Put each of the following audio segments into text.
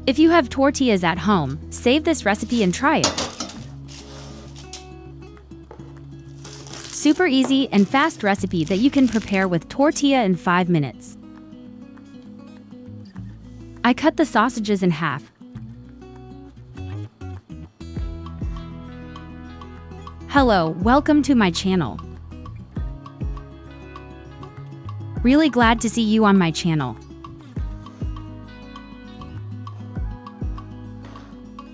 If you have tortillas at home, save this recipe and try it. Super easy and fast recipe that you can prepare with tortilla in 5 minutes. I cut the sausages in half. Hello, welcome to my channel. Really glad to see you on my channel.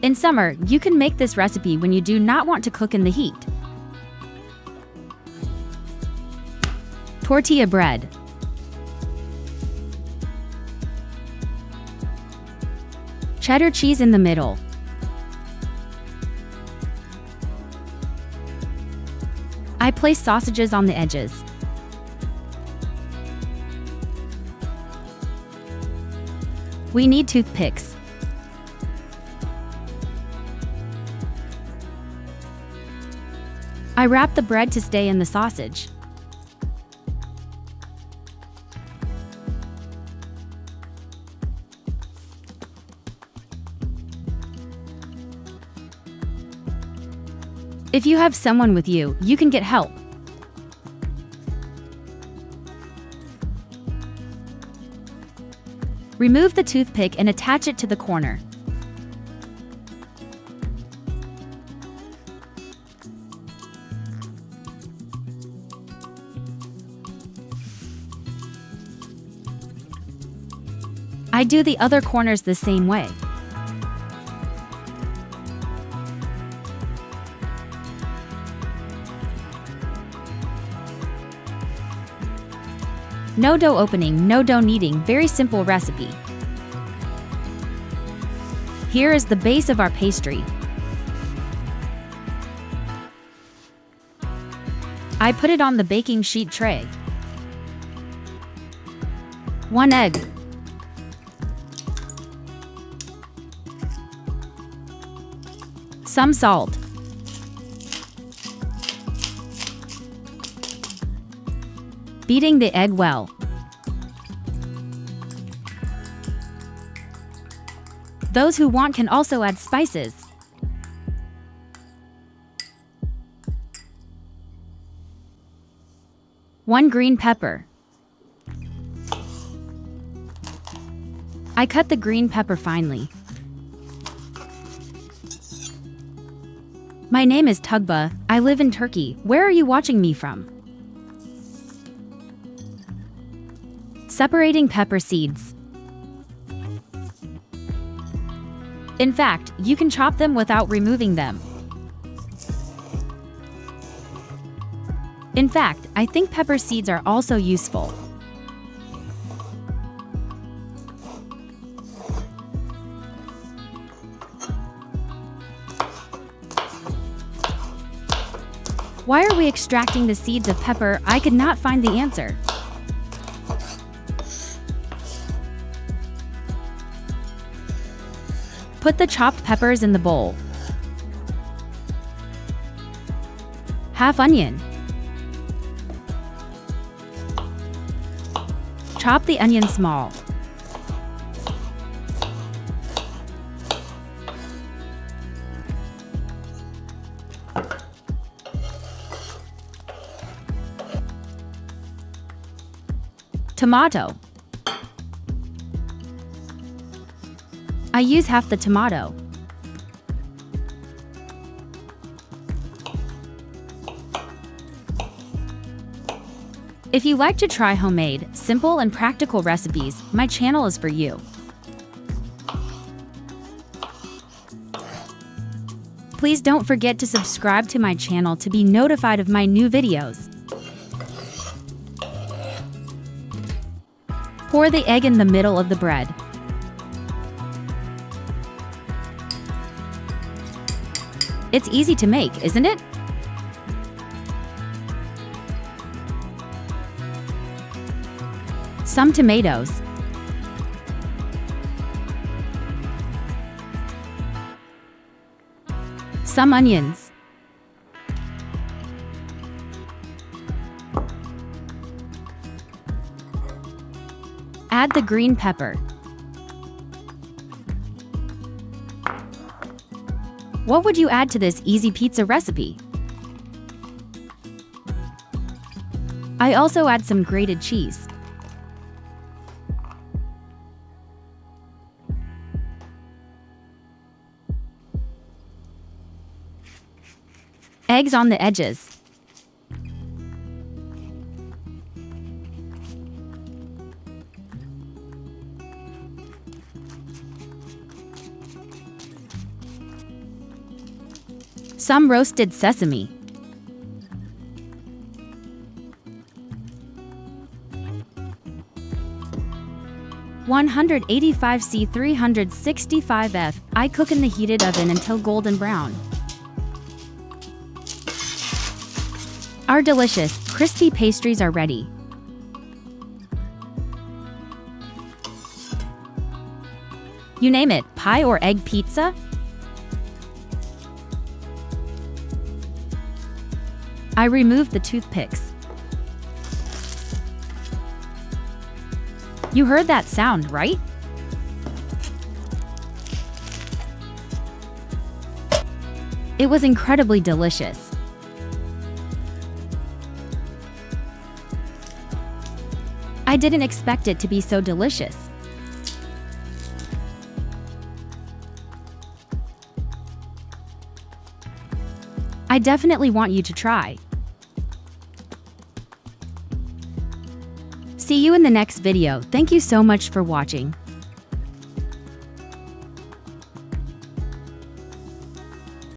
In summer, you can make this recipe when you do not want to cook in the heat. Tortilla bread. Cheddar cheese in the middle. I place sausages on the edges. We need toothpicks. I wrap the bread to stay in the sausage. If you have someone with you, you can get help. Remove the toothpick and attach it to the corner. I do the other corners the same way. No dough opening, no dough kneading, very simple recipe. Here is the base of our pastry. I put it on the baking sheet tray. 1 egg. Some salt. Beating the egg well. Those who want can also add spices. One green pepper. I cut the green pepper finely. My name is Tugba. I live in Turkey. Where are you watching me from? Separating pepper seeds. In fact, you can chop them without removing them. In fact, I think pepper seeds are also useful. Why are we extracting the seeds of pepper? I could not find the answer. Put the chopped peppers in the bowl. Half onion. Chop the onion small. Tomato. I use half the tomato. If you like to try homemade, simple and practical recipes, my channel is for you. Please don't forget to subscribe to my channel to be notified of my new videos. Pour the egg in the middle of the bread. It's easy to make, isn't it? Some tomatoes. Some onions. Add the green pepper. What would you add to this easy pizza recipe? I also add some grated cheese. Eggs on the edges. Some roasted sesame. (185°C 365°F). I cook in the heated oven until golden brown. Our delicious, crispy pastries are ready. You name it, pie or egg pizza? I removed the toothpicks. You heard that sound, right? It was incredibly delicious. I didn't expect it to be so delicious. I definitely want you to try. See you in the next video. Thank you so much for watching.